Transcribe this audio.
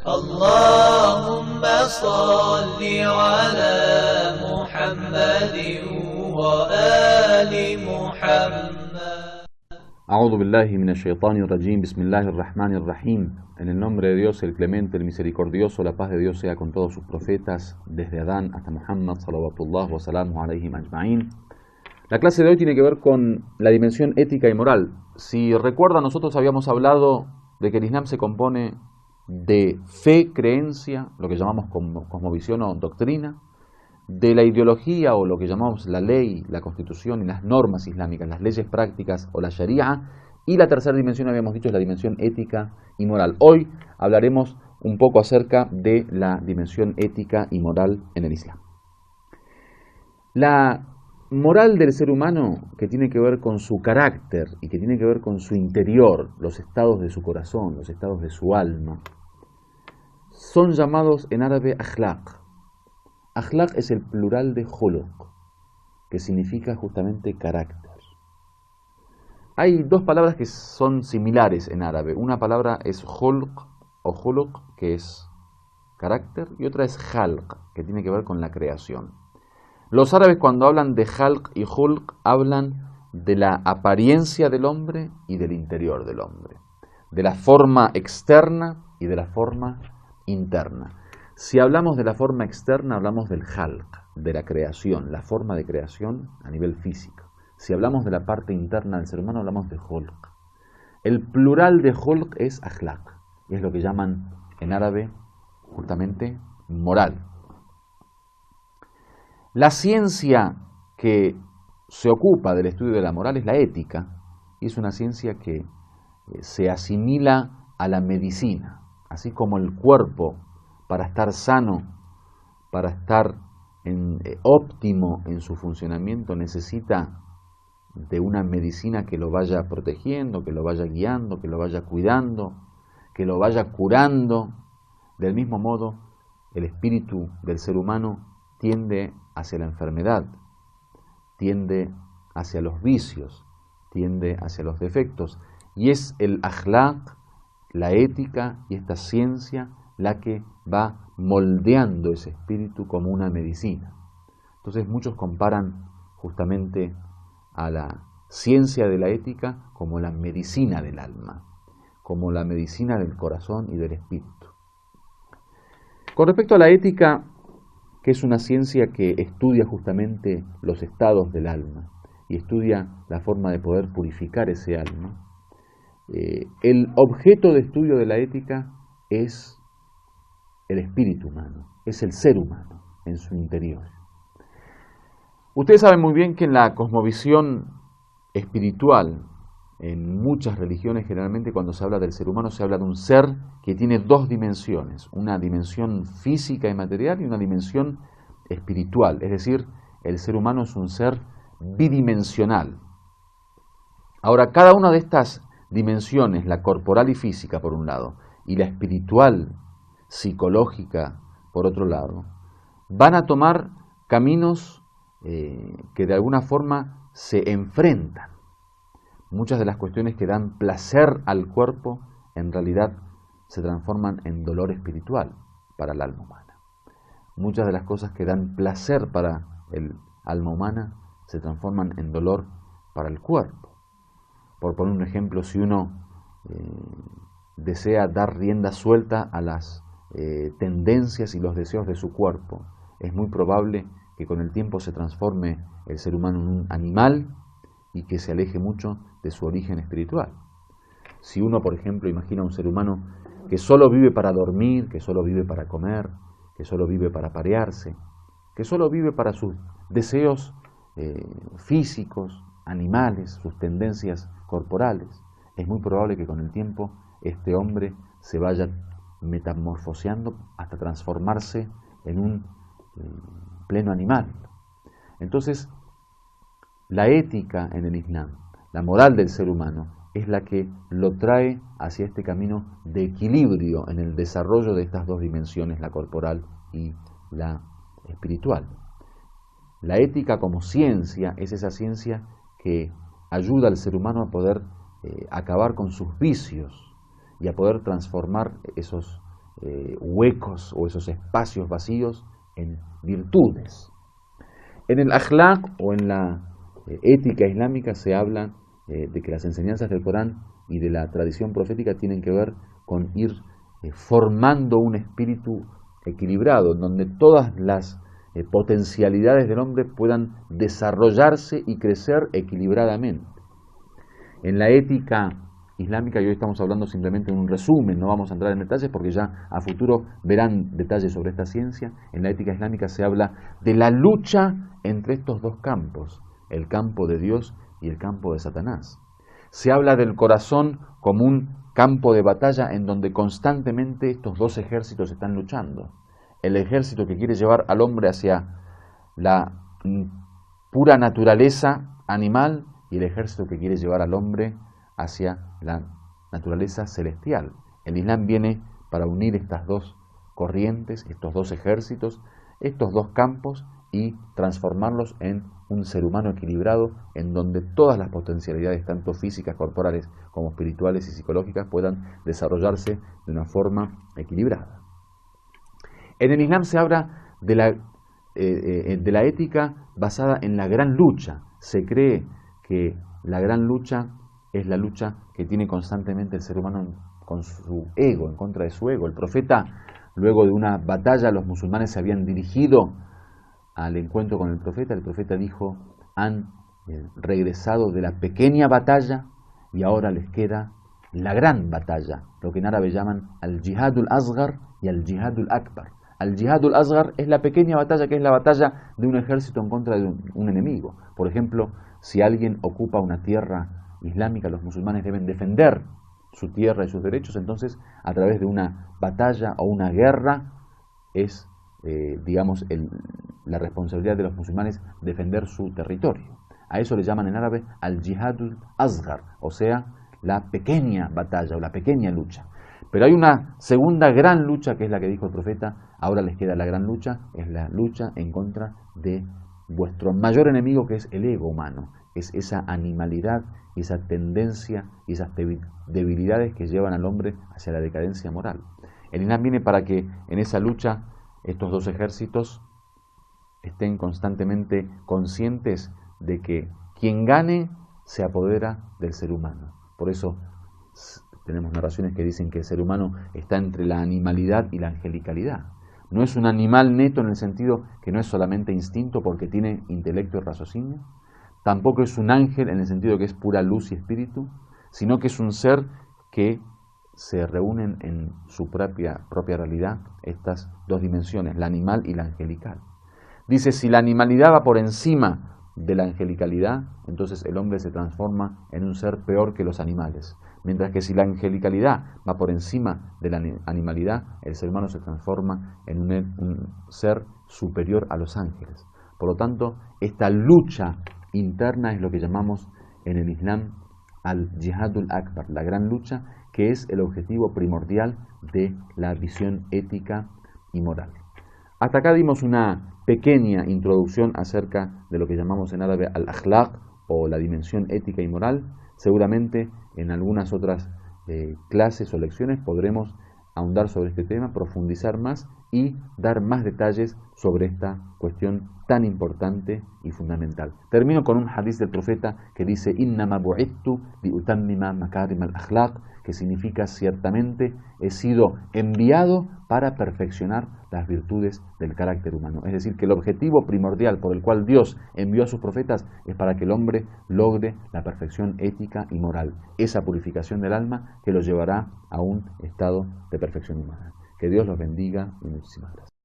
اللهم صل على محمد وآل محمد. A'udhu billahi minash shaitanir rajim. Bismillahir rahmanir rahim. En el nombre de Dios, el clemente, el misericordioso, la paz de Dios sea con todos sus profetas, desde Adán hasta Muhammad, salawatullah wa salamu alayhim ajma'in. La clase de hoy tiene que ver con la dimensión ética y moral. Si recuerdan, nosotros habíamos hablado de que el Islam se compone de fe, creencia, lo que llamamos cosmovisión o doctrina, de la ideología o lo que llamamos la ley, la constitución y las normas islámicas, las leyes prácticas o la sharia, y la tercera dimensión, habíamos dicho, es la dimensión ética y moral. Hoy hablaremos un poco acerca de la dimensión ética y moral en el Islam. La moral del ser humano, que tiene que ver con su carácter y que tiene que ver con su interior, los estados de su corazón, los estados de su alma, son llamados en árabe akhlaq. Akhlaq es el plural de khuluq, que significa justamente carácter. Hay dos palabras que son similares en árabe. Una palabra es khulq o khuluq, que es carácter, y otra es khalq, que tiene que ver con la creación. Los árabes, cuando hablan de khalq y khulq, hablan de la apariencia del hombre y del interior del hombre, de la forma externa y de la forma interna. Si hablamos de la forma externa, hablamos del khalq, de la creación, la forma de creación a nivel físico. Si hablamos de la parte interna del ser humano, hablamos de khulq. El plural de khulq es akhlaq, y es lo que llaman en árabe justamente moral. La ciencia que se ocupa del estudio de la moral es la ética, y es una ciencia que se asimila a la medicina, así como el cuerpo, para estar sano, para estar óptimo en su funcionamiento, necesita de una medicina que lo vaya protegiendo, que lo vaya guiando, que lo vaya cuidando, que lo vaya curando. Del mismo modo, el espíritu del ser humano tiende hacia la enfermedad, tiende hacia los vicios, tiende hacia los defectos, y es el akhlaq, la ética y esta ciencia la que va moldeando ese espíritu como una medicina. Entonces muchos comparan justamente a la ciencia de la ética como la medicina del alma, como la medicina del corazón y del espíritu. Con respecto a la ética, que es una ciencia que estudia justamente los estados del alma y estudia la forma de poder purificar ese alma, el objeto de estudio de la ética es el espíritu humano, es el ser humano en su interior. Ustedes saben muy bien que en la cosmovisión espiritual, en muchas religiones, generalmente cuando se habla del ser humano se habla de un ser que tiene dos dimensiones, una dimensión física y material y una dimensión espiritual, es decir, el ser humano es un ser bidimensional. Ahora, cada una de estas dimensiones, la corporal y física por un lado, y la espiritual, psicológica por otro lado, van a tomar caminos que de alguna forma se enfrentan. Muchas de las cuestiones que dan placer al cuerpo en realidad se transforman en dolor espiritual para el alma humana. Muchas de las cosas que dan placer para el alma humana se transforman en dolor para el cuerpo. Por poner un ejemplo, si uno desea dar rienda suelta a las tendencias y los deseos de su cuerpo, es muy probable que con el tiempo se transforme el ser humano en un animal y que se aleje mucho de su origen espiritual. Si uno, por ejemplo, imagina un ser humano que solo vive para dormir, que solo vive para comer, que solo vive para parearse, que solo vive para sus deseos físicos, animales, sus tendencias corporales, es muy probable que con el tiempo este hombre se vaya metamorfoseando hasta transformarse en un pleno animal. Entonces, la ética en el Islam, la moral del ser humano, es la que lo trae hacia este camino de equilibrio en el desarrollo de estas dos dimensiones, la corporal y la espiritual. La ética como ciencia es esa ciencia que ayuda al ser humano a poder acabar con sus vicios y a poder transformar esos huecos o esos espacios vacíos en virtudes. En el akhlaq o en la ética islámica se habla de que las enseñanzas del Corán y de la tradición profética tienen que ver con ir formando un espíritu equilibrado, en donde todas las potencialidades del hombre puedan desarrollarse y crecer equilibradamente. En la ética islámica, y hoy estamos hablando simplemente en un resumen, no vamos a entrar en detalles porque ya a futuro verán detalles sobre esta ciencia. En la ética islámica se habla de la lucha entre estos dos campos, el campo de Dios y el campo de Satanás. Se habla del corazón como un campo de batalla en donde constantemente estos dos ejércitos están luchando. El ejército que quiere llevar al hombre hacia la pura naturaleza animal y el ejército que quiere llevar al hombre hacia la naturaleza celestial. El Islam viene para unir estas dos corrientes, estos dos ejércitos, estos dos campos y transformarlos en un ser humano equilibrado en donde todas las potencialidades, tanto físicas, corporales como espirituales y psicológicas, puedan desarrollarse de una forma equilibrada. En el Islam se habla de la ética basada en la gran lucha. Se cree que la gran lucha es la lucha que tiene constantemente el ser humano con su ego, en contra de su ego. El profeta, luego de una batalla, los musulmanes se habían dirigido al encuentro con el profeta dijo, han regresado de la pequeña batalla y ahora les queda la gran batalla, lo que en árabe llaman al-jihadul asghar y al-jihadul akbar. Al-jihadul asghar es la pequeña batalla, que es la batalla de un ejército en contra de un enemigo. Por ejemplo, si alguien ocupa una tierra islámica, los musulmanes deben defender su tierra y sus derechos, entonces a través de una batalla o una guerra es, la responsabilidad de los musulmanes defender su territorio. A eso le llaman en árabe al-jihadul asghar, o sea, la pequeña batalla o la pequeña lucha. Pero hay una segunda gran lucha, que es la que dijo el profeta, ahora les queda la gran lucha, es la lucha en contra de vuestro mayor enemigo, que es el ego humano. Es esa animalidad y esa tendencia y esas debilidades que llevan al hombre hacia la decadencia moral. El Islam viene para que en esa lucha estos dos ejércitos estén constantemente conscientes de que quien gane se apodera del ser humano. Por eso tenemos narraciones que dicen que el ser humano está entre la animalidad y la angelicalidad. No es un animal neto en el sentido que no es solamente instinto porque tiene intelecto y raciocinio. Tampoco es un ángel en el sentido que es pura luz y espíritu, sino que es un ser que se reúnen en su propia realidad estas dos dimensiones, la animal y la angelical. Dice, si la animalidad va por encima de la angelicalidad, entonces el hombre se transforma en un ser peor que los animales. Mientras que si la angelicalidad va por encima de la animalidad, el ser humano se transforma en un ser superior a los ángeles. Por lo tanto, esta lucha interna es lo que llamamos en el Islam al-jihadul akbar, la gran lucha, que es el objetivo primordial de la visión ética y moral. Hasta acá dimos una pequeña introducción acerca de lo que llamamos en árabe al-akhlaq o la dimensión ética y moral. Seguramente en algunas otras clases o lecciones podremos ahondar sobre este tema, profundizar más y dar más detalles sobre esta cuestión tan importante y fundamental. Termino con un hadiz del profeta que dice innama bu'ithtu li utammima makarim al-akhlaq, que significa ciertamente he sido enviado para perfeccionar las virtudes del carácter humano. Es decir, que el objetivo primordial por el cual Dios envió a sus profetas es para que el hombre logre la perfección ética y moral, esa purificación del alma que lo llevará a un estado de perfección humana. Que Dios los bendiga y muchísimas gracias.